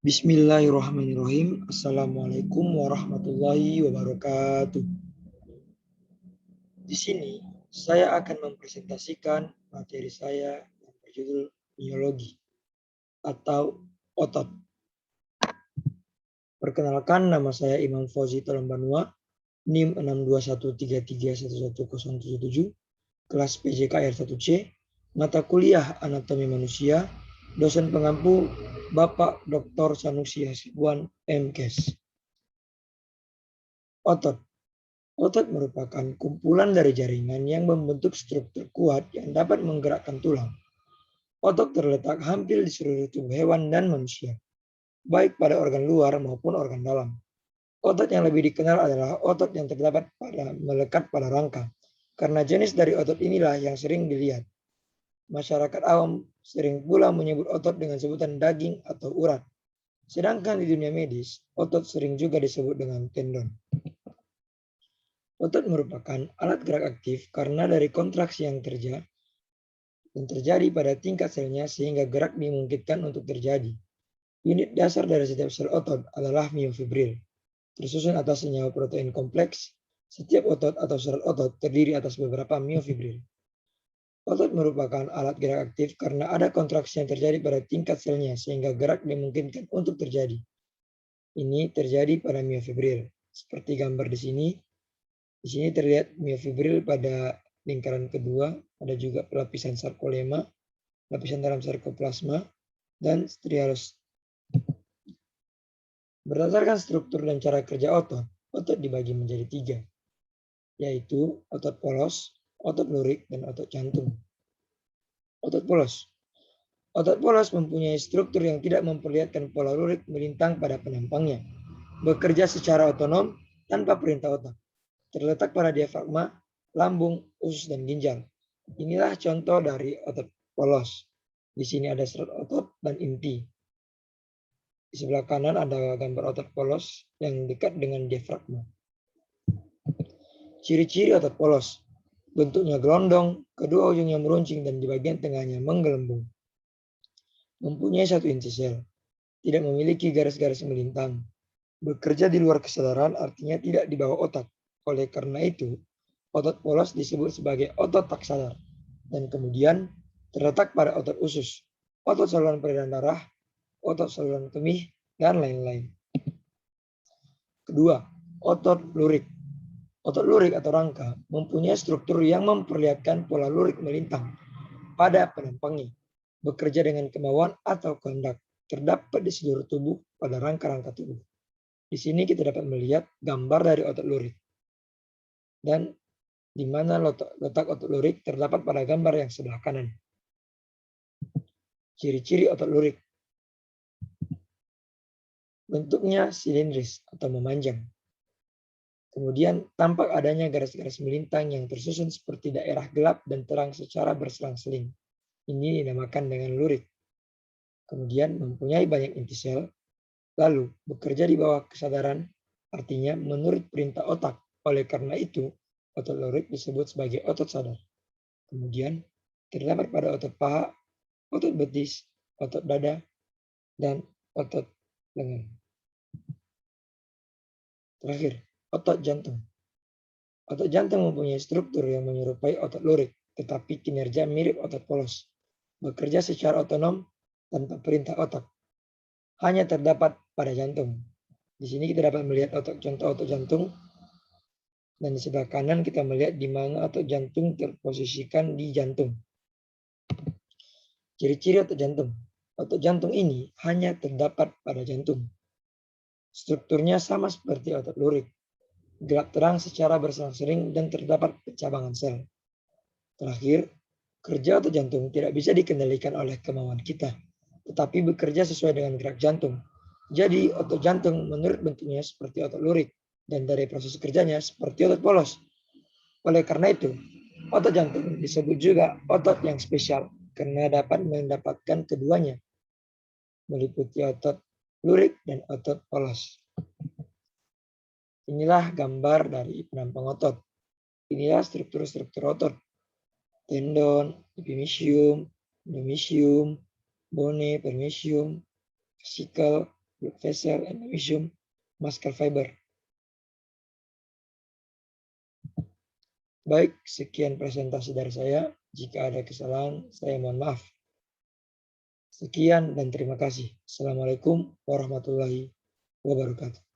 Bismillahirrahmanirrahim. Assalamualaikum warahmatullahi wabarakatuh. Di sini saya akan mempresentasikan materi saya yang berjudul miologi atau otot. Perkenalkan, nama saya Imam Fauzi Talambanua, NIM 62133111077, kelas PJKR 1C, mata kuliah Anatomi Manusia, dosen pengampu Bapak Dr. Sanusi Hasibuan, MKes. Otot. Otot merupakan kumpulan dari jaringan yang membentuk struktur kuat yang dapat menggerakkan tulang. Otot terletak hampir di seluruh tubuh hewan dan manusia, baik pada organ luar maupun organ dalam. Otot yang lebih dikenal adalah otot yang melekat pada rangka, karena jenis dari otot inilah yang sering dilihat. Masyarakat awam sering pula menyebut otot dengan sebutan daging atau urat. Sedangkan di dunia medis, otot sering juga disebut dengan tendon. Otot merupakan alat gerak aktif karena dari kontraksi yang terjadi pada tingkat selnya sehingga gerak dimungkinkan untuk terjadi. Unit dasar dari setiap sel otot adalah miofibril. Tersusun atas senyawa protein kompleks, setiap otot atau sel otot terdiri atas beberapa miofibril. Otot merupakan alat gerak aktif karena ada kontraksi yang terjadi pada tingkat selnya sehingga gerak dimungkinkan untuk terjadi. Ini terjadi pada miofibril. Seperti gambar di sini. Di sini terlihat miofibril pada lingkaran kedua, ada juga lapisan sarkolema, lapisan dalam sarkoplasma, dan striatus. Berdasarkan struktur dan cara kerja otot dibagi menjadi 3, yaitu otot polos, otot lurik, dan otot jantung. Otot polos. Otot polos mempunyai struktur yang tidak memperlihatkan pola lurik melintang pada penampangnya. Bekerja secara otonom tanpa perintah otak. Terletak pada diafragma, lambung, usus, dan ginjal. Inilah contoh dari otot polos. Di sini ada serut otot dan inti. Di sebelah kanan ada gambar otot polos yang dekat dengan diafragma. Ciri-ciri otot polos. Bentuknya gelondong, kedua ujungnya meruncing dan di bagian tengahnya menggelembung. Mempunyai 1 inci sel. Tidak memiliki garis-garis melintang. Bekerja di luar kesadaran artinya tidak di bawah otak. Oleh karena itu, otot polos disebut sebagai otot tak sadar. Dan kemudian terletak pada otot usus, otot saluran peredaran darah, otot saluran kemih, dan lain-lain. Kedua, otot lurik. Otot lurik atau rangka mempunyai struktur yang memperlihatkan pola lurik melintang pada penampangnya. Bekerja dengan kemauan atau kehendak. Terdapat di seluruh tubuh pada rangka-rangka tubuh. Di sini kita dapat melihat gambar dari otot lurik. Dan di mana letak otot lurik terdapat pada gambar yang sebelah kanan. Ciri-ciri otot lurik. Bentuknya silindris atau memanjang. Kemudian tampak adanya garis-garis melintang yang tersusun seperti daerah gelap dan terang secara berselang-seling. Ini dinamakan dengan lurik. Kemudian mempunyai banyak inti sel. Lalu bekerja di bawah kesadaran, artinya menurut perintah otak. Oleh karena itu, otot lurik disebut sebagai otot sadar. Kemudian terdapat pada otot paha, otot betis, otot dada, dan otot lengan. Terakhir, otot jantung. Otot jantung mempunyai struktur yang menyerupai otot lurik, tetapi kinerja mirip otot polos. Bekerja secara otonom tanpa perintah otak. Hanya terdapat pada jantung. Di sini kita dapat melihat contoh otot jantung. Dan di sebelah kanan kita melihat di mana otot jantung terposisikan di jantung. Ciri-ciri otot jantung. Otot jantung ini hanya terdapat pada jantung. Strukturnya sama seperti otot lurik. Gelap terang secara berselang-seling dan terdapat pencabangan sel. Terakhir, kerja otot jantung tidak bisa dikendalikan oleh kemauan kita, tetapi bekerja sesuai dengan gerak jantung. Jadi otot jantung menurut bentuknya seperti otot lurik dan dari proses kerjanya seperti otot polos. Oleh karena itu, otot jantung disebut juga otot yang spesial karena dapat mendapatkan keduanya, meliputi otot lurik dan otot polos. Inilah gambar dari penampang otot. Inilah struktur-struktur otot. tendon, epimysium, endomysium, bone, permysium, vesicle, blood vessel, endomysium, muscle fiber. Baik, sekian presentasi dari saya. Jika ada kesalahan, saya mohon maaf. Sekian dan terima kasih. Assalamualaikum warahmatullahi wabarakatuh.